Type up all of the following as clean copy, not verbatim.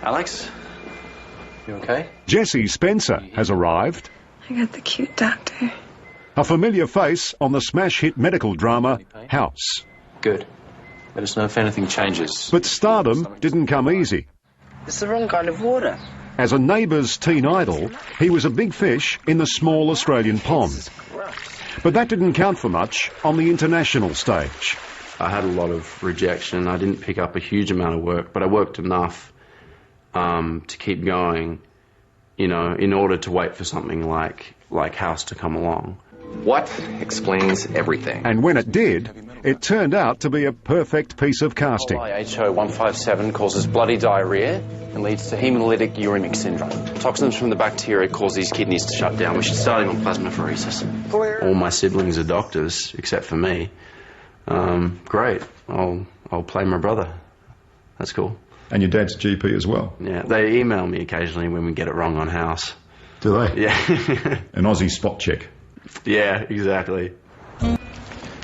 Alex? You okay? Jesse Spencer has arrived. I got the cute doctor. A familiar face on the smash hit medical drama House. Good. Let us know if anything changes. But stardom didn't come easy. It's the wrong kind of water. As a Neighbours teen idol, he was a big fish in the small Australian pond. But that didn't count for much on the international stage. I had a lot of rejection. I didn't pick up a huge amount of work, but I worked enough to keep going, you know, in order to wait for something like House to come along. What explains everything? And when it did, it turned out to be a perfect piece of casting. HO157 causes bloody diarrhea and leads to hemolytic uremic syndrome. Toxins from the bacteria cause his kidneys to shut down. We should start him on plasmapheresis. All my siblings are doctors, except for me. Great. I'll play my brother. That's cool. And your dad's GP as well? Yeah, they email me occasionally when we get it wrong on House. Do they? Yeah. An Aussie spot check. Yeah, exactly.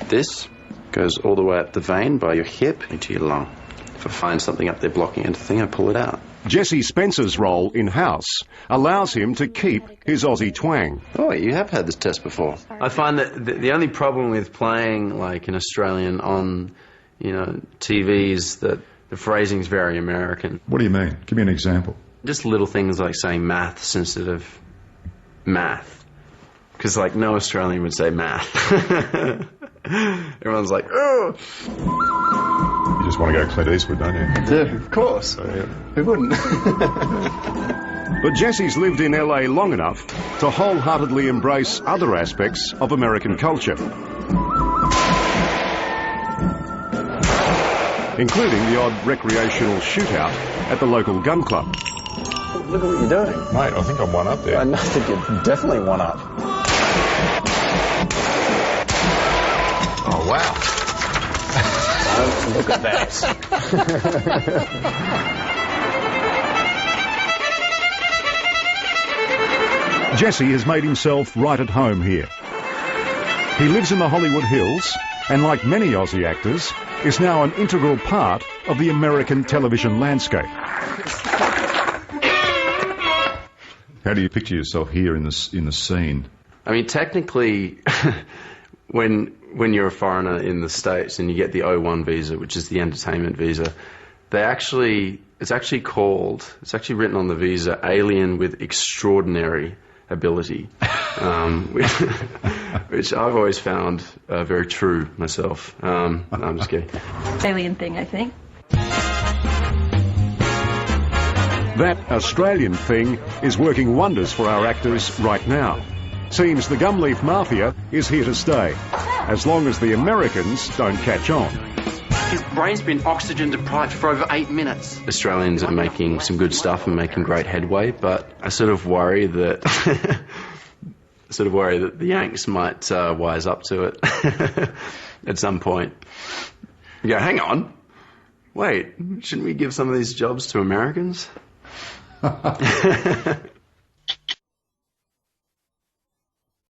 This goes all the way up the vein by your hip into your lung. If I find something up there blocking anything, I pull it out. Jesse Spencer's role in House allows him to keep his Aussie twang. Oh, you have had this test before. I find that the only problem with playing like an Australian on, you know, TV is that the phrasing's very American. What do you mean? Give me an example. Just little things like saying maths instead of math. Because, like, no Australian would say math. Everyone's like, oh! You just want to go Clint Eastwood, don't you? Yeah, of course. Who wouldn't? But Jesse's lived in LA long enough to wholeheartedly embrace other aspects of American culture, including the odd recreational shootout at the local gun club. Look at what you're doing. Mate, I think I'm one up there. I think you're definitely one up. Oh, wow. Oh, look at that. Jesse has made himself right at home here. He lives in the Hollywood Hills and, like many Aussie actors, is now an integral part of the American television landscape. How do you picture yourself here in the scene? I mean, technically, when you're a foreigner in the States and you get the O1 visa, which is the entertainment visa, it's actually written on the visa, alien with extraordinary ability, which I've always found very true myself. No, I'm just kidding. Alien thing, I think. That Australian thing is working wonders for our actors right now. Seems the Gumleaf Mafia is here to stay, as long as the Americans don't catch on. His brain's been oxygen deprived for over 8 minutes. Australians are making some good stuff and making great headway, but I sort of worry that the Yanks might wise up to it at some point. You go, hang on, wait, shouldn't we give some of these jobs to Americans?